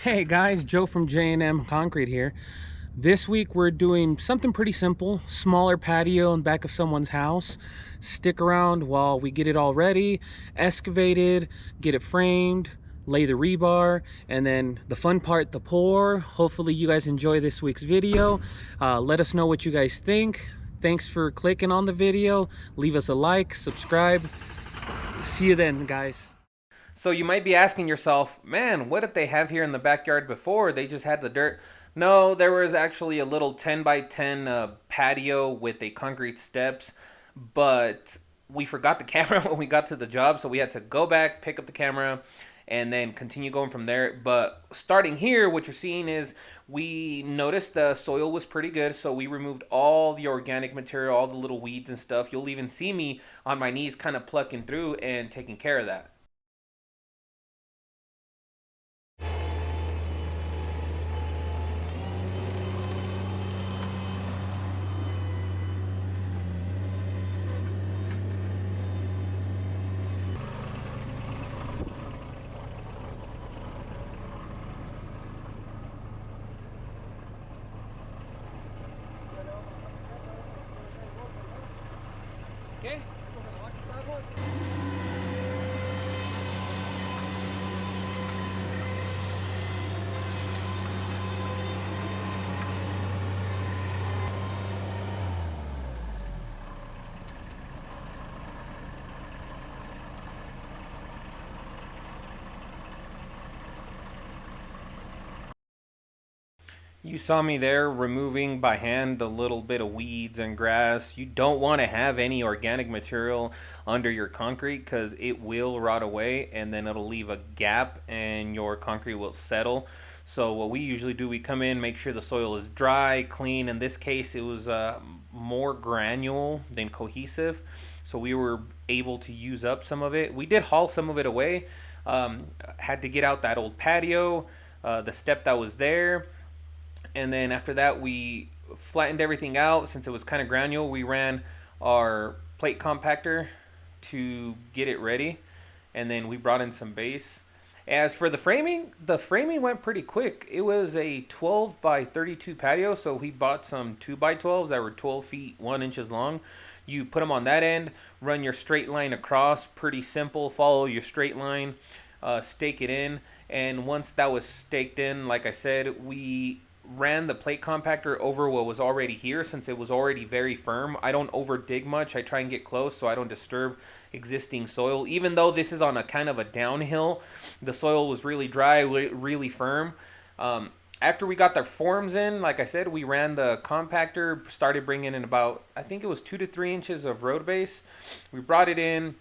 Hey guys, Joe from J&M Concrete here. This week we're doing something pretty simple, smaller patio in back of someone's house. Stick around while we get it all ready, excavated, get it framed, lay the rebar, and then the fun part, the pour. Hopefully you guys enjoy this week's video. Let us know what you guys think. Thanks for clicking on the video. Leave us a like, subscribe. See you then, guys. So you might be asking yourself, man, what did they have here in the backyard before? They just had the dirt. No, there was actually a little 10 by 10 patio with a concrete steps, but we forgot the camera when we got to the job, so we had to go back, pick up the camera, and then continue going from there. But starting here, what you're seeing is we noticed the soil was pretty good, so we removed all the organic material, all the little weeds and stuff. You'll even see me on my knees kind of plucking through and taking care of that. Okay. You saw me there removing by hand a little bit of weeds and grass. You don't want to have any organic material under your concrete because it will rot away and then it'll leave a gap and your concrete will settle. So what we usually do, we come in, make sure the soil is dry, clean. In this case, it was more granule than cohesive. So we were able to use up some of it. We did haul some of it away. Had to get out that old patio, the step that was there, and then after that we flattened everything out. Since it was kind of granule, we ran our plate compactor to get it ready, and then we brought in some base. As for the framing went pretty quick. It was a 12 by 32 patio, so we bought some 2 by 12s that were 12 feet 1 inches long. You put them on that end, run your straight line across, pretty simple, follow your straight line, stake it in, and once that was staked in, like I said, we ran the plate compactor over what was already here. Since it was already very firm, I don't over dig much. I try and get close so I don't disturb existing soil. Even though this is on a kind of a downhill, the soil was really dry, really firm. After we got the forms in, like I said, we ran the compactor, started bringing in about, I think it was 2 to 3 inches of road base. We brought it in,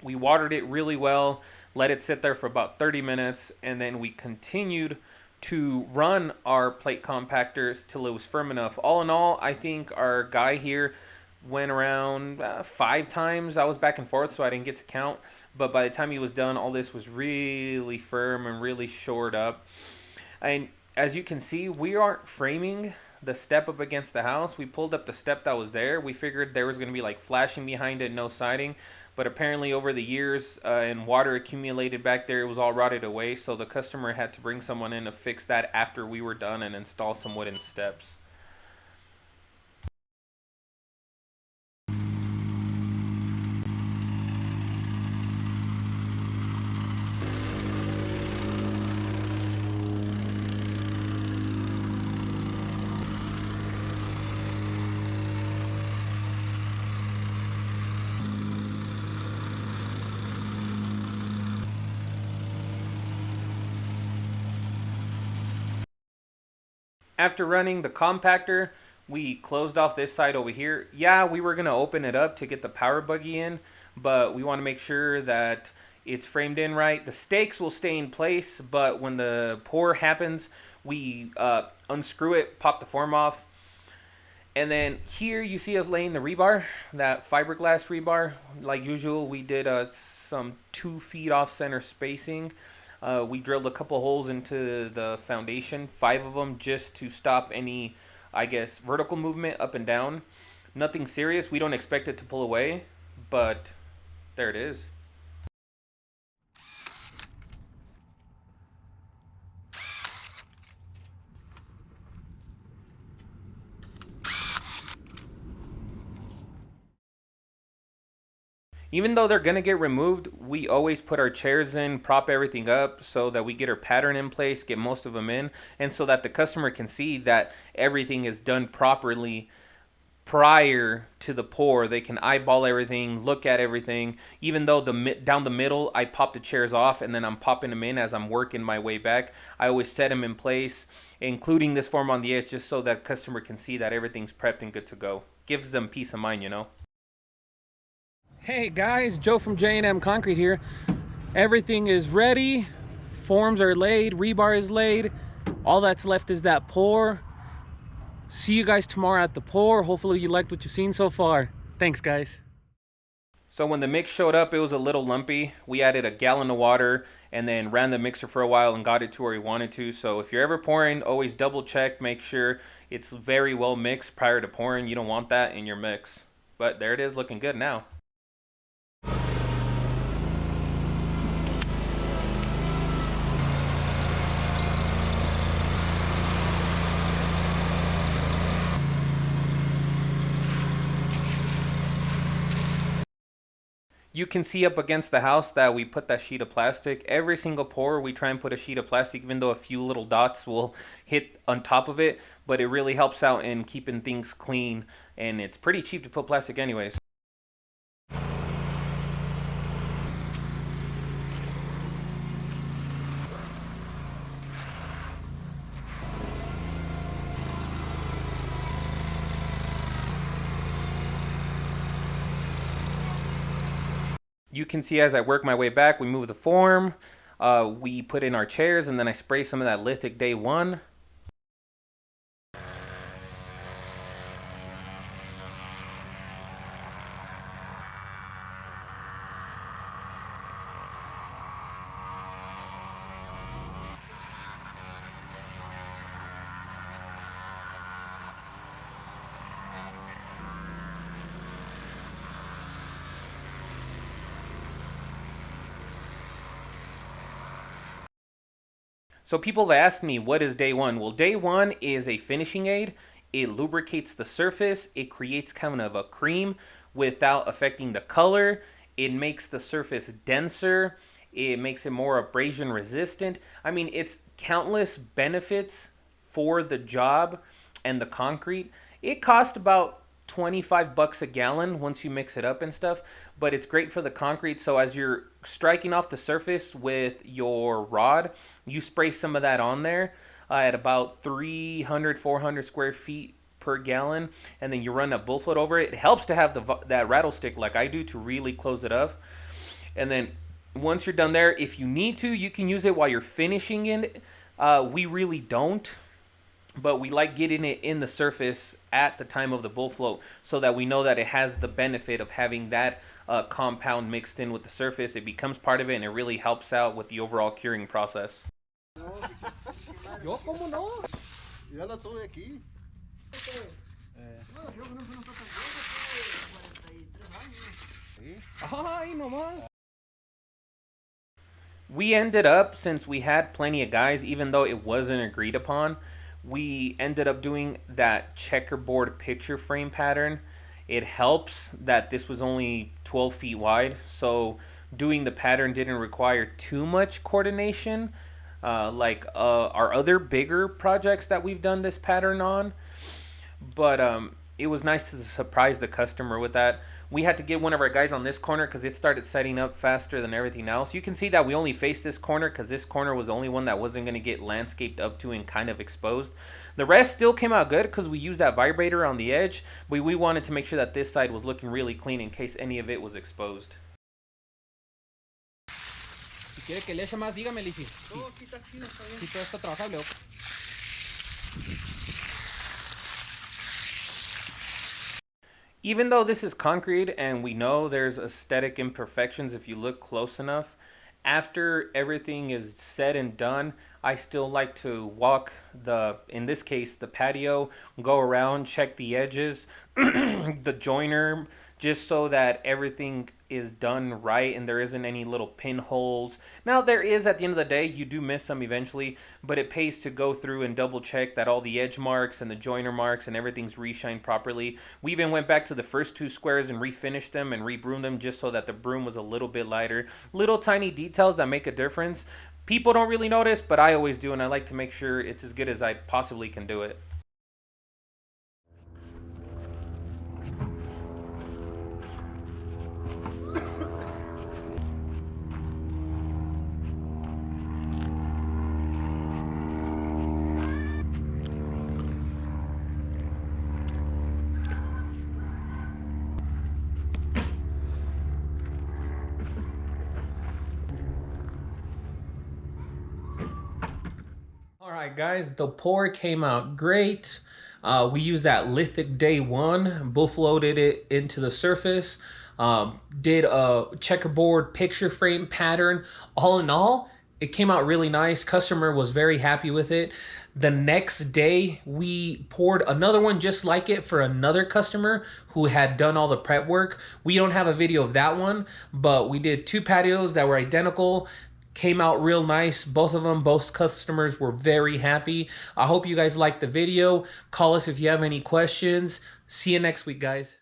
we watered it really well, let it sit there for about 30 minutes, and then we continued to run our plate compactors till it was firm enough. All in all, I think our guy here went around 5 times. I was back and forth, so I didn't get to count. But by the time he was done, all this was really firm and really shored up. And as you can see, we aren't framing the step up against the house. We pulled up the step that was there. We figured there was going to be like flashing behind it, no siding. But apparently over the years and water accumulated back there, it was all rotted away. So the customer had to bring someone in to fix that after we were done and install some wooden steps. After running the compactor, we closed off this side over here. Yeah, we were going to open it up to get the power buggy in, but we want to make sure that it's framed in right. The stakes will stay in place, but when the pour happens, we unscrew it, pop the form off. And then here you see us laying the rebar, that fiberglass rebar. Like usual, we did some 2 feet off center spacing. We drilled a couple holes into the foundation, 5 of them, just to stop any, I guess, vertical movement up and down. Nothing serious. We don't expect it to pull away, but there it is. Even though they're gonna get removed, we always put our chairs in, prop everything up so that we get our pattern in place, get most of them in, and so that the customer can see that everything is done properly prior to the pour. They can eyeball everything, look at everything. Even though down the middle, I pop the chairs off and then I'm popping them in as I'm working my way back. I always set them in place, including this form on the edge, just so that customer can see that everything's prepped and good to go. Gives them peace of mind, you know. Hey guys, Joe from J&M Concrete here. Everything is ready. Forms are laid, rebar is laid. All that's left is that pour. See you guys tomorrow at the pour. Hopefully you liked what you've seen so far. Thanks guys. So when the mix showed up, it was a little lumpy. We added a gallon of water and then ran the mixer for a while and got it to where we wanted to. So if you're ever pouring, always double check, make sure it's very well mixed prior to pouring. You don't want that in your mix. But there it is, looking good now. You can see up against the house that we put that sheet of plastic. Every single pour, we try and put a sheet of plastic, even though a few little dots will hit on top of it. But it really helps out in keeping things clean. And it's pretty cheap to put plastic anyways. You can see as I work my way back, we move the form, we put in our chairs, and then I spray some of that lithic day one. So people have asked me, what is day one? Well, day one is a finishing aid. It lubricates the surface. It creates kind of a cream without affecting the color. It makes the surface denser. It makes it more abrasion resistant. I mean, it's countless benefits for the job and the concrete. It cost about 25 bucks a gallon once you mix it up and stuff, but it's great for the concrete. So as you're striking off the surface with your rod, you spray some of that on there at about 300 400 square feet per gallon, and then you run a bull float over it. It helps to have that rattlestick like I do to really close it up. And then once you're done there, if you need to, you can use it while you're finishing it. We really don't, but we like getting it in the surface at the time of the bull float so that we know that it has the benefit of having that compound mixed in with the surface. It becomes part of it and it really helps out with the overall curing process. Yo, ¿cómo no? Ya la tuve aquí. Ay, nomás. We ended up, since we had plenty of guys, even though it wasn't agreed upon, we ended up doing that checkerboard picture frame pattern. It helps that this was only 12 feet wide, so doing the pattern didn't require too much coordination like our other bigger projects that we've done this pattern on. But it was nice to surprise the customer with that. We had to get one of our guys on this corner because it started setting up faster than everything else. You can see that we only faced this corner because this corner was the only one that wasn't going to get landscaped up to and kind of exposed. The rest still came out good because we used that vibrator on the edge, but we wanted to make sure that this side was looking really clean in case any of it was exposed. Si quiere que le eche más, dígame, Lizy. No, aquí está bien. Si todo está trabajable. Even though this is concrete and we know there's aesthetic imperfections if you look close enough, after everything is said and done, I still like to walk in this case, the patio, go around, check the edges, the joiner, just so that everything is done right and there isn't any little pinholes. Now there is, at the end of the day, you do miss some eventually, but it pays to go through and double check that all the edge marks and the joiner marks and everything's reshined properly. We even went back to the first two squares and refinished them and rebroomed them just so that the broom was a little bit lighter. Little tiny details that make a difference. People don't really notice, but I always do, and I like to make sure it's as good as I possibly can do it. All right, guys, the pour came out great. We used that lithic day one, buff loaded it into the surface, did a checkerboard picture frame pattern. All in all, it came out really nice. Customer was very happy with it. The next day, we poured another one just like it for another customer who had done all the prep work. We don't have a video of that one, but we did two patios that were identical. Came out real nice. Both of them, both customers were very happy. I hope you guys liked the video. Call us if you have any questions. See you next week, guys.